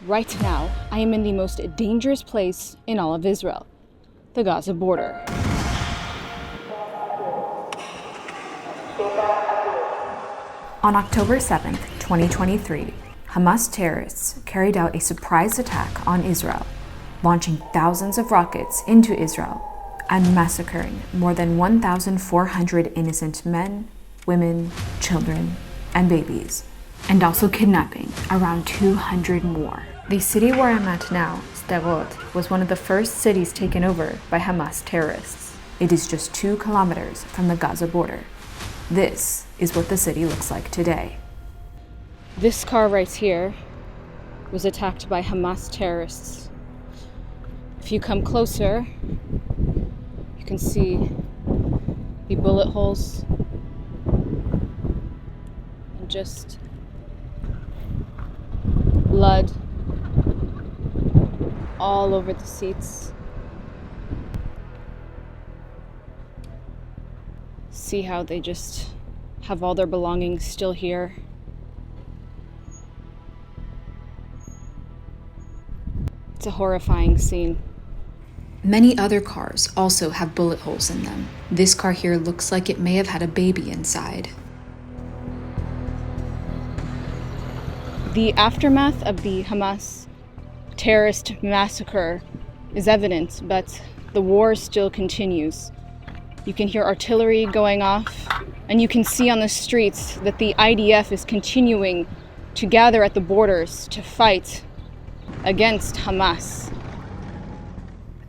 Right now, I am in the most dangerous place in all of Israel, the Gaza border. On October 7th, 2023, Hamas terrorists carried out a surprise attack on Israel, launching thousands of rockets into Israel and massacring more than 1,400 innocent men, women, children, and babies, and also kidnapping around 200 more. The city where I'm at now, Sderot, was one of the first cities taken over by Hamas terrorists. It is just 2 kilometers from the Gaza border. This is what the city looks like today. This car right here was attacked by Hamas terrorists. If you come closer, you can see the bullet holes and just blood all over the seats. See how they just have all their belongings still here. It's a horrifying scene. Many other cars also have bullet holes in them. This car here looks like it may have had a baby inside. The aftermath of the Hamas terrorist massacre is evident, but the war still continues. You can hear artillery going off, and you can see on the streets that the IDF is continuing to gather at the borders to fight against Hamas.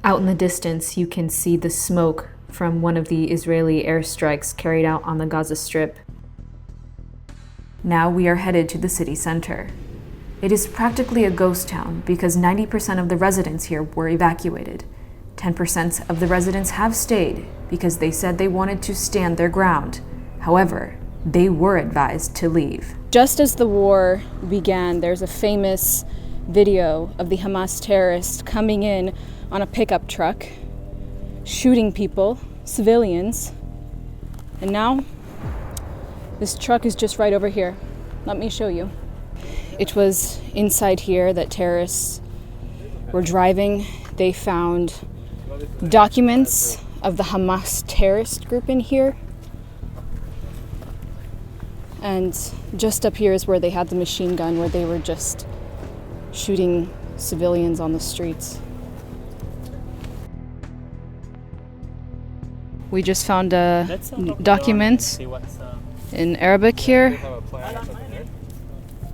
Out in the distance, you can see the smoke from one of the Israeli airstrikes carried out on the Gaza Strip. Now we are headed to the city center. It is practically a ghost town because 90% of the residents here were evacuated. 10% of the residents have stayed because they said they wanted to stand their ground. However, they were advised to leave. Just as the war began, there's a famous video of the Hamas terrorists coming in on a pickup truck, shooting people, civilians. And now, this truck is just right over here. Let me show you. It was inside here that terrorists were driving. They found documents of the Hamas terrorist group in here. And just up here is where they had the machine gun, where they were just shooting civilians on the streets. We just found a document in Arabic here.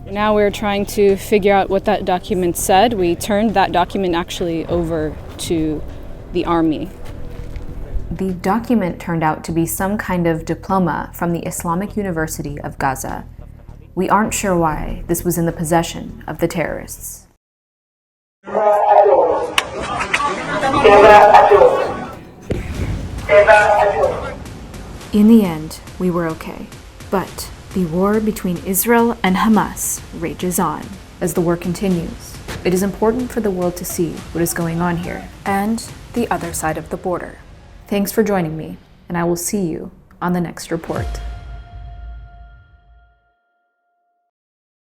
Now we're trying to figure out what that document said. We turned that document actually over to the army. The document turned out to be some kind of diploma from the Islamic University of Gaza. We aren't sure why this was in the possession of the terrorists. In the end, we were okay. But the war between Israel and Hamas rages on. As the war continues, it is important for the world to see what is going on here and the other side of the border. Thanks for joining me, and I will see you on the next report.